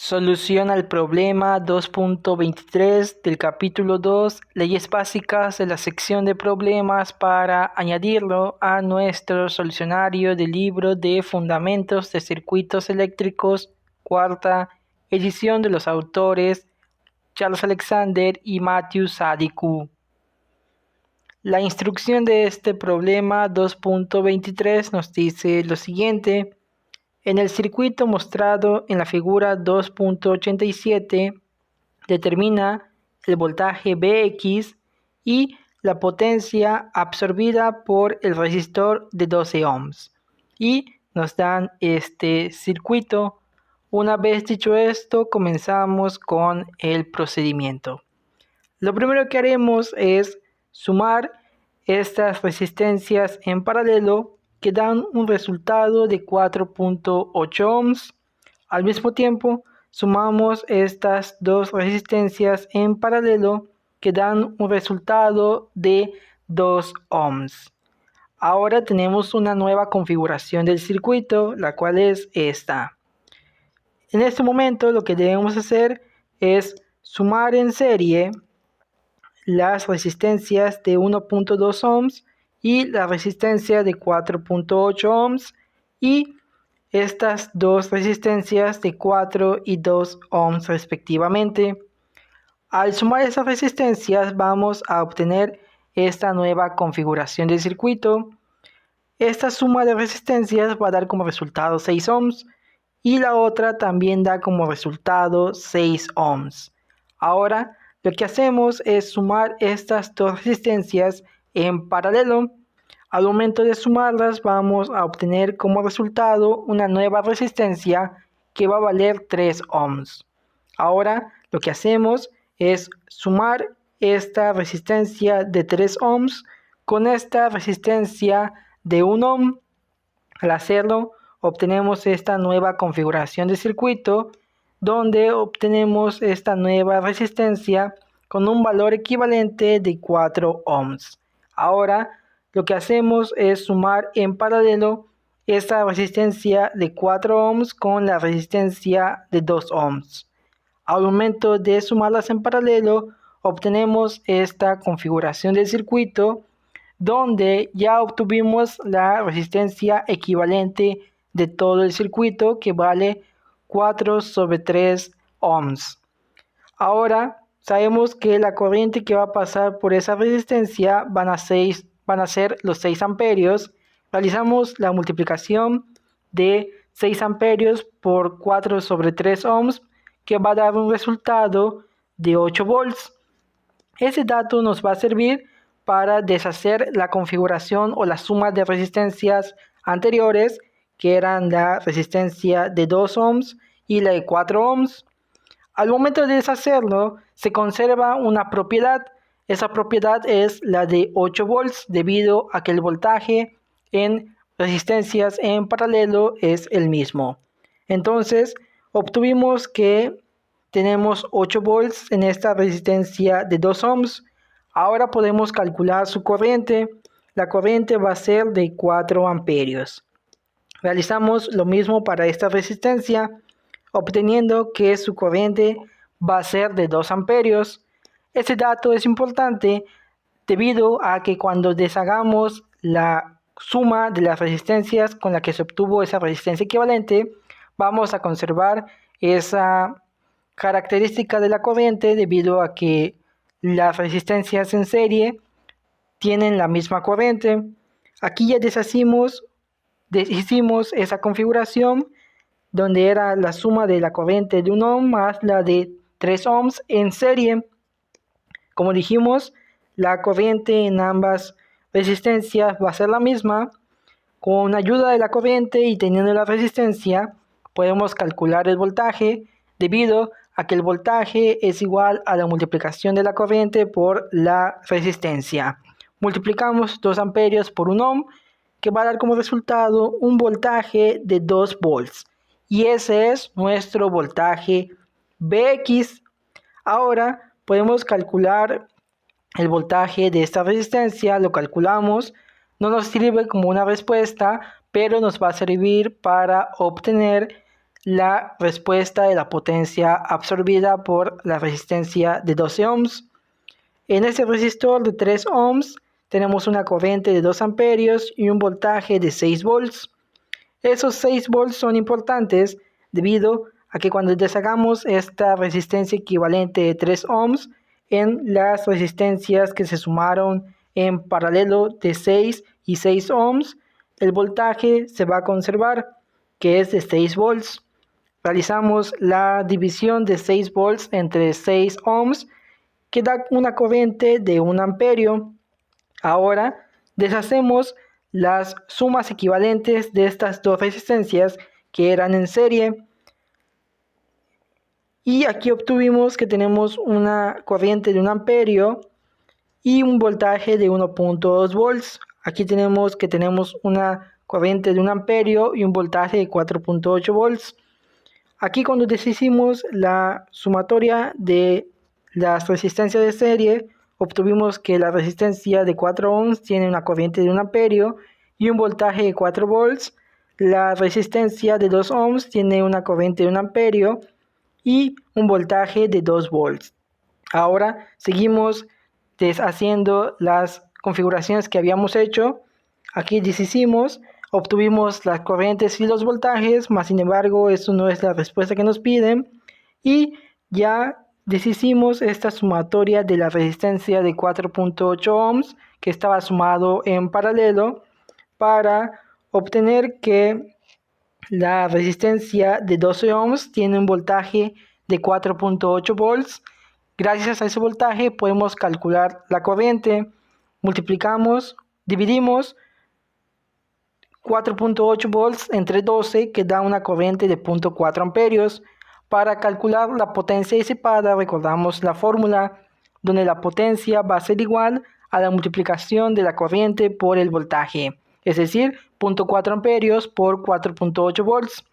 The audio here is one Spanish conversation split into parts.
Solución al problema 2.23 del capítulo 2, leyes básicas de la sección de problemas para añadirlo a nuestro solucionario del libro de Fundamentos de Circuitos Eléctricos, cuarta edición de los autores Charles Alexander y Matthew Sadiku. La instrucción de este problema 2.23 nos dice lo siguiente. En el circuito mostrado en la figura 2.87, determina el voltaje Vx y la potencia absorbida por el resistor de 12 ohms. Y nos dan este circuito. Una vez dicho esto, comenzamos con el procedimiento. Lo primero que haremos es sumar estas resistencias en paralelo que dan un resultado de 4.8 ohms. Al mismo tiempo, sumamos estas dos resistencias en paralelo que dan un resultado de 2 ohms. Ahora tenemos una nueva configuración del circuito, la cual es esta. En este momento lo que debemos hacer es sumar en serie las resistencias de 1.2 ohms y la resistencia de 4.8 ohms y estas dos resistencias de 4 y 2 ohms respectivamente. Al sumar esas resistencias vamos a obtener esta nueva configuración del circuito. Esta suma de resistencias va a dar como resultado 6 ohms y la otra también da como resultado 6 ohms. Ahora lo que hacemos es sumar estas dos resistencias en paralelo. Al momento de sumarlas vamos a obtener como resultado una nueva resistencia que va a valer 3 ohms. Ahora lo que hacemos es sumar esta resistencia de 3 ohms con esta resistencia de 1 ohm. Al hacerlo obtenemos esta nueva configuración de circuito donde obtenemos esta nueva resistencia con un valor equivalente de 4 ohms. Ahora lo que hacemos es sumar en paralelo esta resistencia de 4 ohms con la resistencia de 2 ohms. Al momento de sumarlas en paralelo obtenemos esta configuración del circuito donde ya obtuvimos la resistencia equivalente de todo el circuito que vale 4/3 ohms. Ahora sabemos que la corriente que va a pasar por esa resistencia van a ser los 6 amperios. Realizamos la multiplicación de 6 amperios por 4/3 ohms que va a dar un resultado de 8 volts. Ese dato nos va a servir para deshacer la configuración o la suma de resistencias anteriores, que eran la resistencia de 2 ohms y la de 4 ohms. Al momento de deshacerlo, se conserva una propiedad. Esa propiedad es la de 8 volts, debido a que el voltaje en resistencias en paralelo es el mismo. Entonces, obtuvimos que tenemos 8 volts en esta resistencia de 2 ohms. Ahora podemos calcular su corriente. La corriente va a ser de 4 amperios. Realizamos lo mismo para esta resistencia, obteniendo que su corriente va a ser de 2 amperios. Este dato es importante debido a que cuando deshagamos la suma de las resistencias con la que se obtuvo esa resistencia equivalente, vamos a conservar esa característica de la corriente debido a que las resistencias en serie tienen la misma corriente. Aquí ya deshicimos esa configuración donde era la suma de la corriente de 1 ohm más la de 3 ohms en serie. Como dijimos, la corriente en ambas resistencias va a ser la misma. Con ayuda de la corriente y teniendo la resistencia, podemos calcular el voltaje debido a que el voltaje es igual a la multiplicación de la corriente por la resistencia. Multiplicamos 2 amperios por 1 ohm, que va a dar como resultado un voltaje de 2 volts. Y ese es nuestro voltaje Vx. Ahora podemos calcular el voltaje de esta resistencia, lo calculamos. No nos sirve como una respuesta, pero nos va a servir para obtener la respuesta de la potencia absorbida por la resistencia de 12 ohms. En este resistor de 3 ohms tenemos una corriente de 2 amperios y un voltaje de 6 volts. Esos 6 volts son importantes debido a que cuando deshagamos esta resistencia equivalente de 3 ohms en las resistencias que se sumaron en paralelo de 6 y 6 ohms, el voltaje se va a conservar, que es de 6 volts. Realizamos la división de 6 volts entre 6 ohms, que da una corriente de 1 amperio. Ahora deshacemos las sumas equivalentes de estas dos resistencias que eran en serie. Y aquí obtuvimos que tenemos una corriente de 1 amperio y un voltaje de 1.2 volts. Aquí tenemos que tenemos una corriente de 1 amperio y un voltaje de 4.8 volts. Aquí cuando deshicimos la sumatoria de las resistencias de serie, obtuvimos que la resistencia de 4 ohms tiene una corriente de 1 amperio y un voltaje de 4 volts. La resistencia de 2 ohms tiene una corriente de 1 amperio y un voltaje de 2 volts. Ahora seguimos deshaciendo las configuraciones que habíamos hecho. Aquí deshicimos, obtuvimos las corrientes y los voltajes, mas sin embargo eso no es la respuesta que nos piden. Y ya deshicimos esta sumatoria de la resistencia de 4.8 ohms que estaba sumado en paralelo para obtener que la resistencia de 12 ohms tiene un voltaje de 4.8 volts. Gracias a ese voltaje podemos calcular la corriente. Multiplicamos, dividimos 4.8 volts entre 12, que da una corriente de 0.4 amperios. Para calcular la potencia disipada, recordamos la fórmula donde la potencia va a ser igual a la multiplicación de la corriente por el voltaje, es decir, 0.4 amperios por 4.8 volts.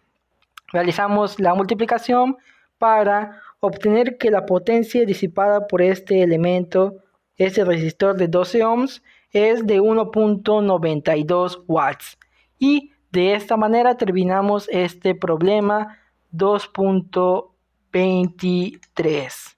Realizamos la multiplicación para obtener que la potencia disipada por este elemento, este resistor de 12 ohms, es de 1.92 watts. Y de esta manera terminamos este problema 2.23.